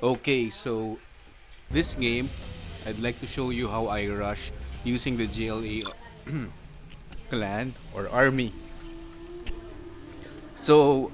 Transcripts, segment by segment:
Okay, so this game, I'd like to show you how I rush using the GLA clan or army. So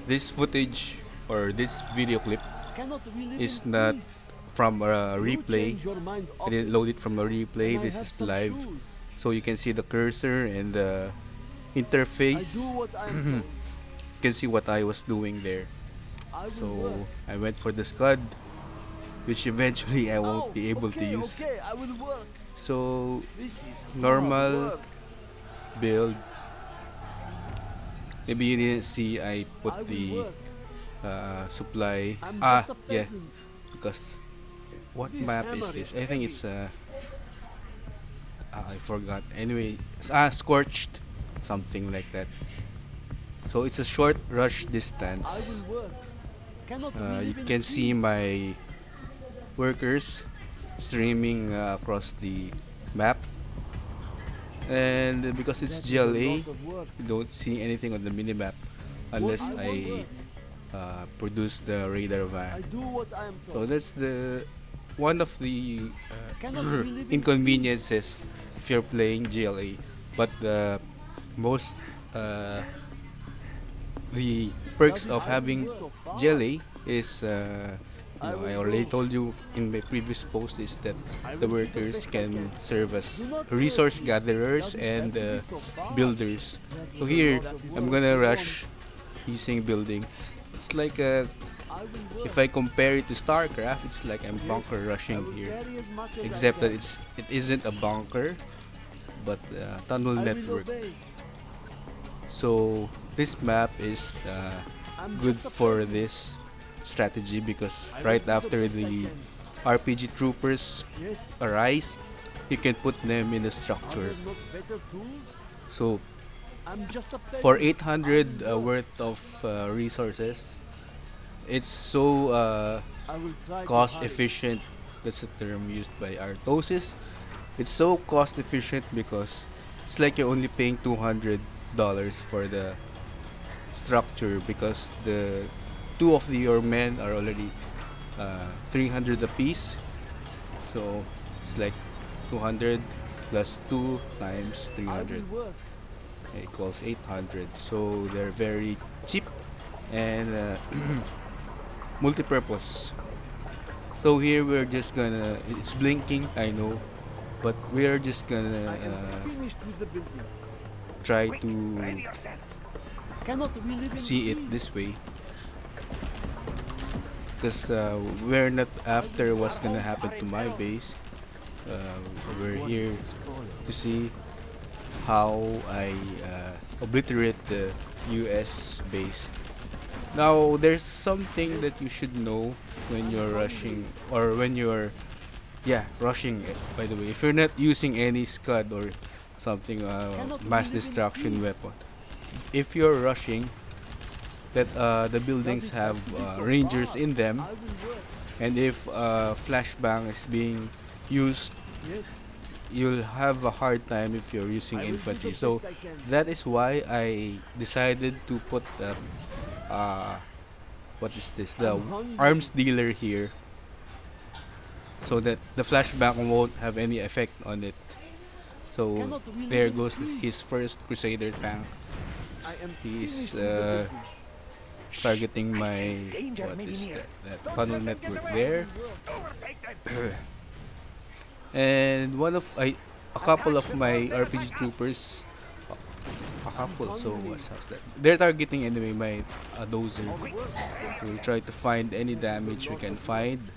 this footage or this video clip Cannot we live in is not peace? from a You replay. change your mind I didn't often. load it from a Can replay. I This have is some live. shoes? So you can see the cursor and the I do interface. what I am You told. can see what I was doing there. I will work. So I went for the scud, which eventually I won't Oh, be able to okay, use. okay, I will work. So This is hard normal work. build. Maybe you didn't see I put I will the work. supply. I'm Ah, just a yeah. peasant. Because what This map is hammer this? is I think heavy. it's I forgot. Anyway, scorched, something like that. So it's a short rush I will distance. work. Cannot we You live in can see peace? my workers streaming across the map, and because it's That is a GLA, lot of work. you don't see anything on the minimap I unless will I work. produce the radar I van. do what I am So told. that's the one of the Cannot we live in peace? inconveniences if you're playing GLA. But the most the perks Does it of have to having be so far? GLA is I will I already go. told you in my previous post is that I the will do the workers best I can can. serve as Do not resource worry. gatherers Does it and have to be so far? builders. That So is a here lot of I'm work. gonna rush using buildings. It's like a I will if work. I compare it to StarCraft, it's like I'm Yes, bunker I rushing will here. carry as much as I Except that can. it isn't a bunker, but a tunnel I will network. obey. So this map is I'm good just a for peasant. this strategy because I will right do the after best I the can. RPG troopers Yes. arise, you can put them in a Are structure. there not better tools? So I'm just a for peasant. I 800 will work. worth of resources, it's so I will try to cost hurry. efficient. That's the term used by Artosis. It's so cost efficient because it's like you're only paying $200 for the structure because the two of your men are already 300 apiece. So it's like 200 plus 2 times I 300 will work. equals 800. So they're very cheap and multi-purpose. So here we're just gonna, it's blinking, I know, but we're just gonna I am finished with the building. try Quick, ready to yourselves. Cannot we live in see it peace? this way because we're not I will after what's Our gonna homes happen are to in my peril. base. uh, we're What here is falling? to see how I obliterate the US base. Now there's something that Yes. you should know when I'm you're hungry. rushing or when you're rushing it, by the way. If you're not using any scud or something Cannot we mass live in destruction peace? weapon, if you're rushing that the Does buildings it have have to be so rangers far? in them, I will work. and if flashbang is being used, Yes. you'll have a hard time if you're using I will do the infantry. So best I can. that is why I decided to put uh, what is this, the I'm hungry. arms dealer here, so that the flashbang won't have any effect on it. So Cannot we live there in goes his peace? first crusader tank. I am He's finished with the building. targeting I my sense danger what may be is near. that Don't tunnel let them get network away. I there. will work. Overtake them. And one of a couple Attack of before my they RPG attack us. troopers, a I'm couple, so hungry. how's that? They're targeting anyway my dozer. I'll Quick, work. ready We'll yourselves. try to find any That is a damage we lot can of work. find,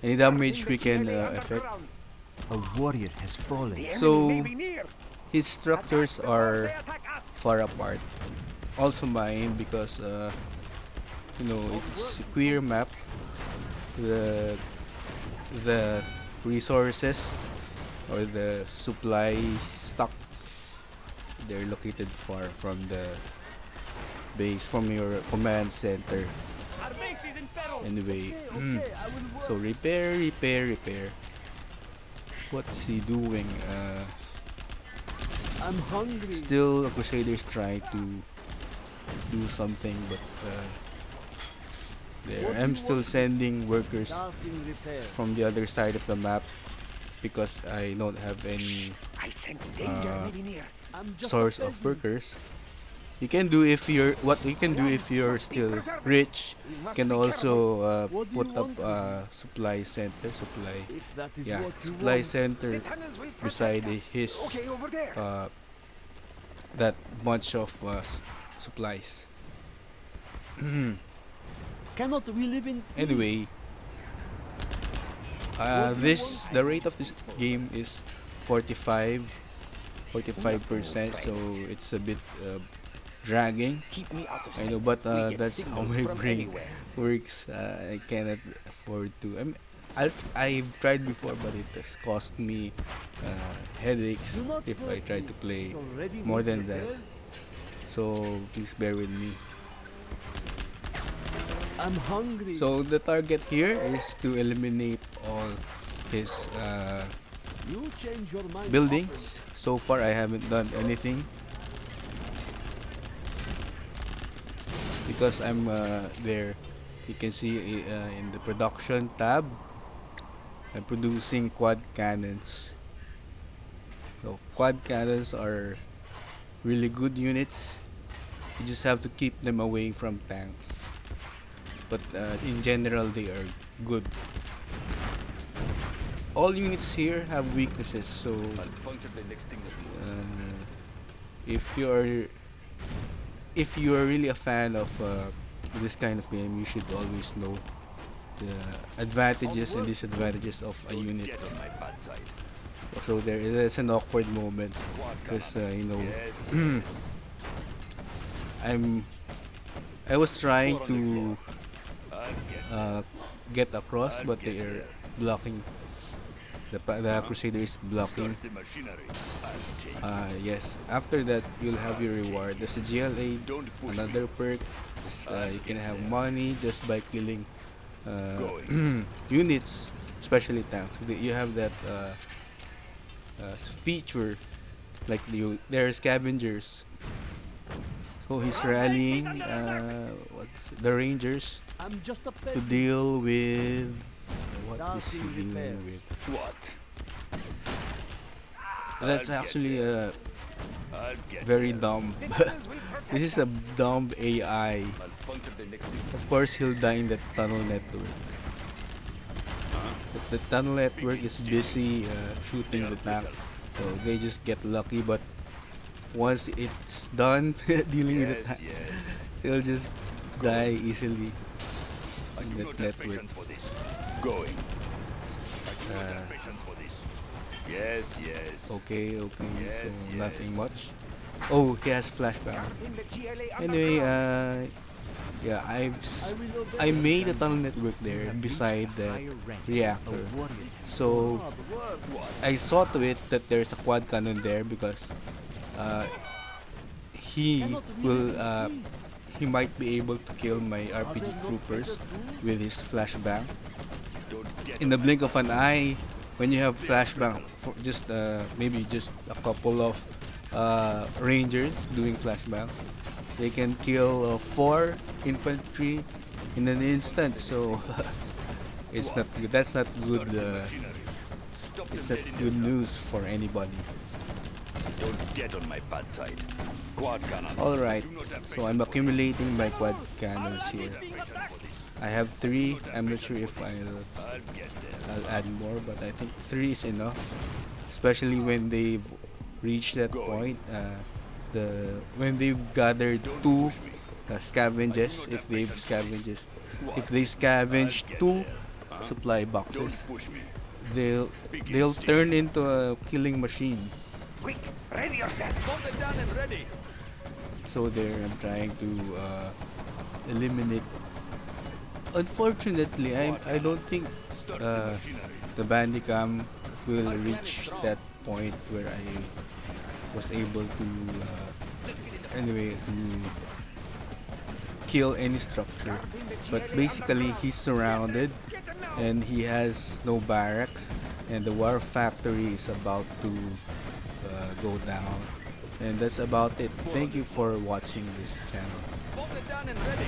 any Marking damage the we can GLA affect. underground. A warrior has fallen. The enemy may So be near. his Attack structures before they are attack us. far apart. Also mine because it's a queer map. The the resources or the supply stock, they're located far from the base, from your command center. Our base is in peril. Anyway, Okay, okay, I will work. so repair. What's he doing? I'm hungry. Still the Crusaders trying to do something, but there. What do I'm you still want? sending workers Starting repair. from the other side of the map because I don't have any I sense danger uh, really near. I'm just source a of peasant. workers. You can do if you're what you can do if you're still rich. We You must can be careful. also What do put you up want a supply center, supply If that is yeah, what you supply want. The center tunnels will protect beside us. his Okay, over there. that bunch of supplies. Cannot we live in peace? Anyway, What do you this want? the rate of this game is 45 45%, so it's a bit dragging. Keep me out of I sight. know, but We get that's how signal my from brain anywhere. works. I cannot afford to. I've tried before, but it has cost me headaches Do not if I hurt try me. to play It already more needs than that. repairs. So please bear with me. I'm hungry. So the target here is to eliminate all his You change your mind. buildings. So far, I haven't done anything because I'm there. You can see in the production tab, I'm producing quad cannons. So quad cannons are really good units. You just have to keep them away from tanks. But in general, they are good. All units here have weaknesses, so if you're really a fan of this kind of game, you should always know the advantages and disadvantages of a unit. So there is an awkward moment because you know I was trying to get across, but they are blocking. The Crusader is blocking. Yes. After that, you'll have your reward. There's a GLA, another perk. You can have money just by killing units, especially tanks. You have that feature, like there are scavengers. So he's rallying the Rangers I'm just a to peasant. deal with what is he Starting dealing repairs. with? What? That's actually very dumb. This is a dumb AI. Of course, he'll die in the tunnel network. But the tunnel network is busy shooting the tank, so they just get lucky. But once it's done dealing with the tank, he'll just die easily in that network. for this. Going. Uh, Yes. okay, Yes, so yes. nothing much. Oh, he has flashbang. In the GLA Anyway, underground. yeah, will obey. I made a tunnel network there beside the reactor. So Hard work. I saw to it that there's a quad cannon there because he Cannot we will live in peace? he might be able to kill my Are RPG there no troopers better tools? with his flashbang. Don't get In the blink of an eye, when you have flashbang, for just maybe just a couple of rangers doing flashbang, they can kill 4 infantry in an instant. So it's not good. That's not good. It's not good news for anybody. Don't get on my bad side. Quad cannon. All right. So I'm accumulating my quad cannons here. I have 3. I'm not sure if I'll add more, but I think 3 is enough. Especially when they've reached that point. When they've gathered 2 scavenges, if they scavenge 2 supply boxes, Push me. they'll turn into a killing machine. Quick, ready yourself. Hold it down and ready. So there, I'm trying to eliminate. Unfortunately, I don't think the Bandicam will reach that point where I was able to anyway to kill any structure. But basically, he's surrounded and he has no barracks, and the war factory is about to go down. And that's about it. Thank you for watching this channel. Hold it down and ready.